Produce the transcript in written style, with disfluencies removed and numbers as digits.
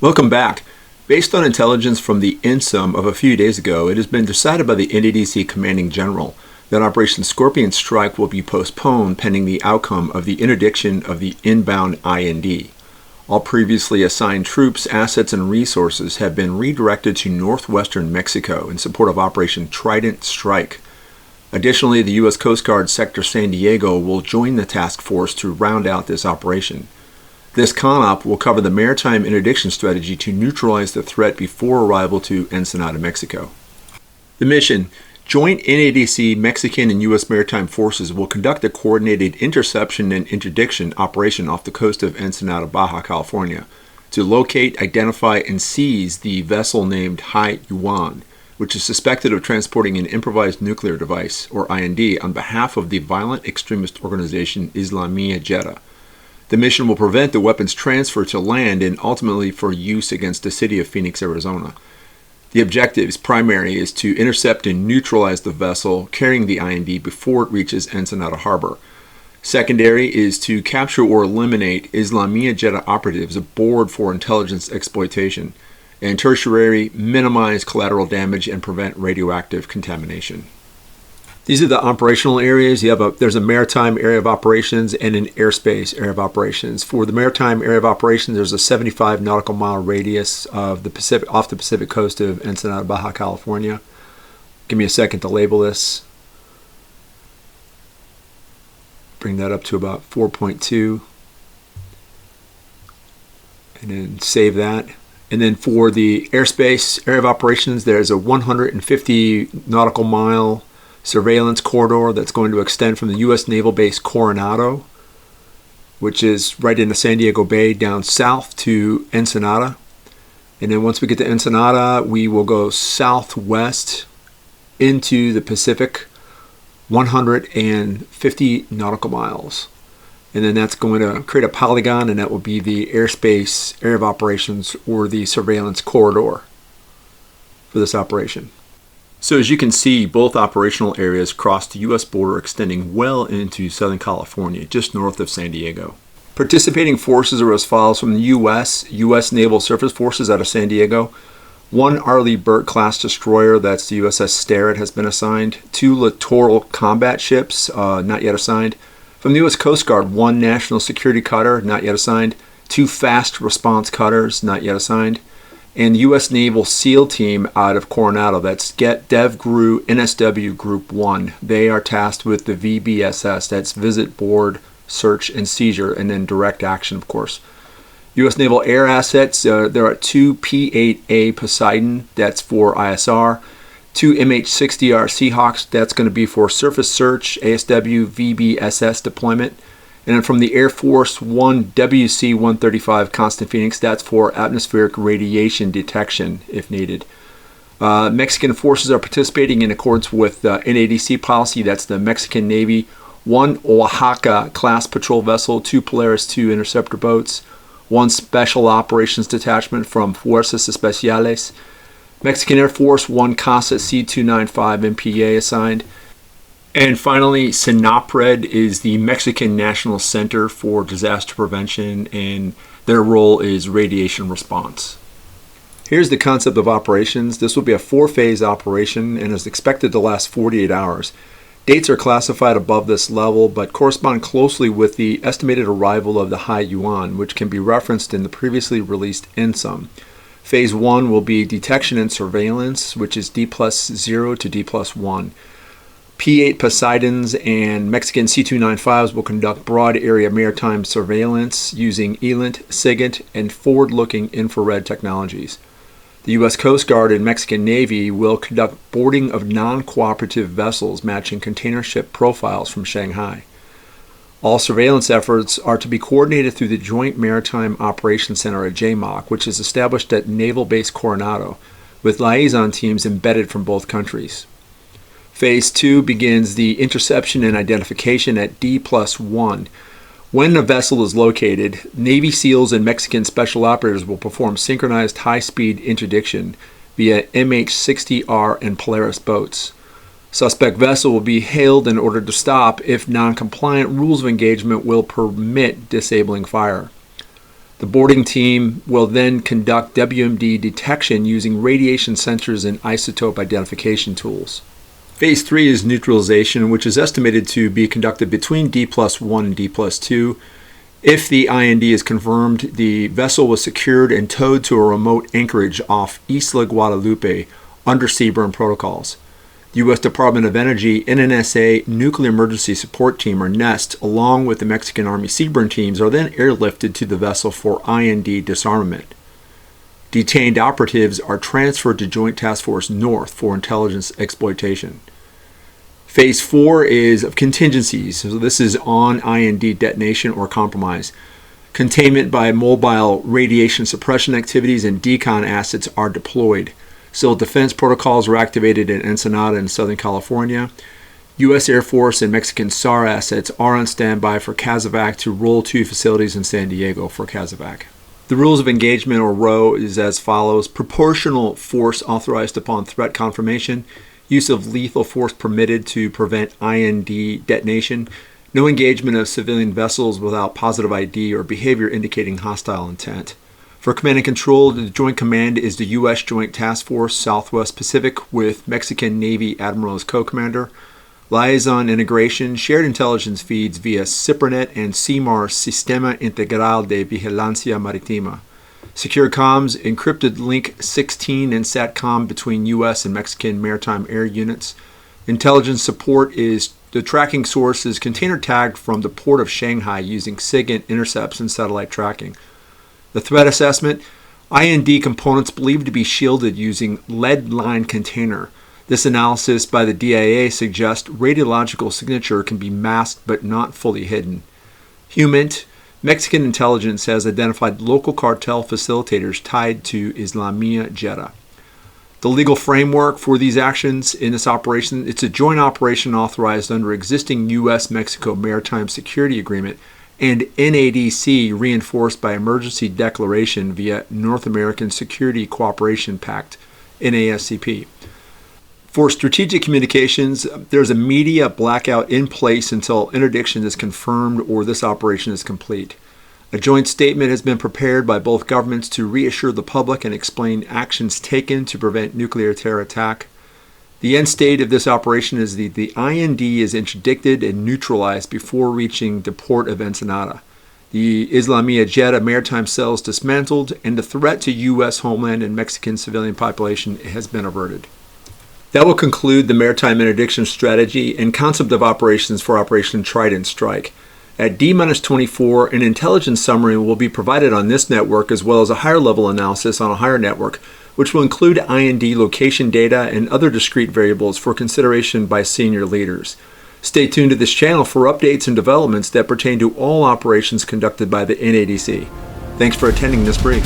Welcome back. Based on intelligence from the INSUM of a few days ago, it has been decided by the NADC Commanding General that Operation Scorpion Strike will be postponed pending the outcome of the interdiction of the inbound IND. All previously assigned troops, assets, and resources have been redirected to northwestern Mexico in support of Operation Trident Strike. Additionally, the U.S. Coast Guard Sector San Diego will join the task force to round out this operation. This CONOP will cover the maritime interdiction strategy to neutralize the threat before arrival to Ensenada, Mexico. The mission: Joint NADC Mexican and US maritime forces will conduct a coordinated interception and interdiction operation off the coast of Ensenada, Baja California, to locate, identify, and seize the vessel named Hai Yuan, which is suspected of transporting an improvised nuclear device, or IND, on behalf of the violent extremist organization Islamiyah Jeddah. The mission will prevent the weapons transfer to land and ultimately for use against the city of Phoenix, Arizona. The objectives primary is to intercept and neutralize the vessel carrying the IND before it reaches Ensenada Harbor. Secondary is to capture or eliminate Islamiyah Jeddah operatives aboard for intelligence exploitation. And tertiary, minimize collateral damage and prevent radioactive contamination. These are the operational areas. There's a maritime area of operations and an airspace area of operations. For the maritime area of operations, there's a 75 nautical mile radius of off the Pacific coast of Ensenada, Baja California. Give me a second to label this. Bring that up to about 4.2. And then save that. And then for the airspace area of operations, there's a 150 nautical mile surveillance corridor that's going to extend from the U.S. Naval Base Coronado, which is right in the San Diego Bay, down south to Ensenada. And then once we get to Ensenada, we will go southwest into the Pacific, 150 nautical miles. And then that's going to create a polygon, and that will be the airspace area of operations or the surveillance corridor for this operation. So as you can see, both operational areas cross the U.S. border extending well into Southern California, just north of San Diego. Participating forces are as follows from the U.S. Naval Surface Forces out of San Diego. 1 Arleigh Burke-class destroyer, that's the USS Sterett, has been assigned. 2 littoral combat ships, not yet assigned. From the U.S. Coast Guard, 1 National Security Cutter, not yet assigned. 2 Fast Response Cutters, not yet assigned. And the U.S. Naval SEAL Team out of Coronado, that's DevGru NSW Group 1. They are tasked with the VBSS, that's Visit, Board, Search, and Seizure, and then direct action, of course. U.S. Naval Air Assets, there are 2 P-8A Poseidon, that's for ISR. 2 MH-60R Seahawks, that's going to be for surface search, ASW, VBSS deployment. And then from the Air Force, 1 WC-135 Constant Phoenix, that's for atmospheric radiation detection if needed. Mexican forces are participating in accordance with NADC policy, that's the Mexican Navy. 1 Oaxaca class patrol vessel, 2 Polaris 2 interceptor boats, 1 Special Operations Detachment from Fuerzas Especiales. Mexican Air Force, 1 CASA C-295 MPA assigned. And finally, SINAPRED is the Mexican National Center for Disaster Prevention, and their role is radiation response. Here's the concept of operations. This will be a 4-phase operation and is expected to last 48 hours. Dates are classified above this level, but correspond closely with the estimated arrival of the Hai Yuan, which can be referenced in the previously released INSUM. Phase 1 will be detection and surveillance, which is D+0 to D+1. P-8 Poseidons and Mexican C-295s will conduct broad area maritime surveillance using ELINT, SIGINT, and forward-looking infrared technologies. The U.S. Coast Guard and Mexican Navy will conduct boarding of non-cooperative vessels matching container ship profiles from Shanghai. All surveillance efforts are to be coordinated through the Joint Maritime Operations Center at JMOC, which is established at Naval Base Coronado, with liaison teams embedded from both countries. Phase 2 begins the interception and identification at D+1. When a vessel is located, Navy SEALs and Mexican special operators will perform synchronized high-speed interdiction via MH-60R and Polaris boats. Suspect vessel will be hailed and ordered to stop if non-compliant rules of engagement will permit disabling fire. The boarding team will then conduct WMD detection using radiation sensors and isotope identification tools. Phase 3 is neutralization, which is estimated to be conducted between D+1 and D+2. If the IND is confirmed, the vessel was secured and towed to a remote anchorage off Isla Guadalupe under CBRN protocols. The U.S. Department of Energy NNSA Nuclear Emergency Support Team, or NEST, along with the Mexican Army CBRN teams, are then airlifted to the vessel for IND disarmament. Detained operatives are transferred to Joint Task Force North for intelligence exploitation. Phase 4 is of contingencies, so this is on IND detonation or compromise. Containment by mobile radiation suppression activities and decon assets are deployed. Civil defense protocols were activated in Ensenada in Southern California. U.S. Air Force and Mexican SAR assets are on standby for CASEVAC to roll to facilities in San Diego for CASEVAC. The rules of engagement, or ROE, is as follows. Proportional force authorized upon threat confirmation. Use of lethal force permitted to prevent IND detonation. No engagement of civilian vessels without positive ID or behavior indicating hostile intent. For command and control, the Joint Command is the U.S. Joint Task Force Southwest Pacific with Mexican Navy Admiral as co-commander. Liaison integration, shared intelligence feeds via CIPRNet and CMAR Sistema Integral de Vigilancia Maritima. Secure comms, encrypted link 16 and SATCOM between U.S. and Mexican maritime air units. Intelligence support is the tracking source is container tagged from the port of Shanghai using SIGINT intercepts and satellite tracking. The threat assessment, IND components believed to be shielded using lead-lined container. This analysis by the DIA suggests radiological signature can be masked but not fully hidden. HUMINT, Mexican intelligence has identified local cartel facilitators tied to Islamiyah Jeddah. The legal framework for these actions in this operation, it's a joint operation authorized under existing U.S.-Mexico Maritime Security Agreement and NADC reinforced by emergency declaration via North American Security Cooperation Pact, NASCP. For strategic communications, there's a media blackout in place until interdiction is confirmed or this operation is complete. A joint statement has been prepared by both governments to reassure the public and explain actions taken to prevent nuclear terror attack. The end state of this operation is the IND is interdicted and neutralized before reaching the port of Ensenada. The Islamiyah Jeddah maritime cell is dismantled, and the threat to U.S. homeland and Mexican civilian population has been averted. That will conclude the maritime interdiction strategy and concept of operations for Operation Trident Strike. At D-24, an intelligence summary will be provided on this network as well as a higher level analysis on a higher network, which will include IND location data and other discrete variables for consideration by senior leaders. Stay tuned to this channel for updates and developments that pertain to all operations conducted by the NADC. Thanks for attending this brief.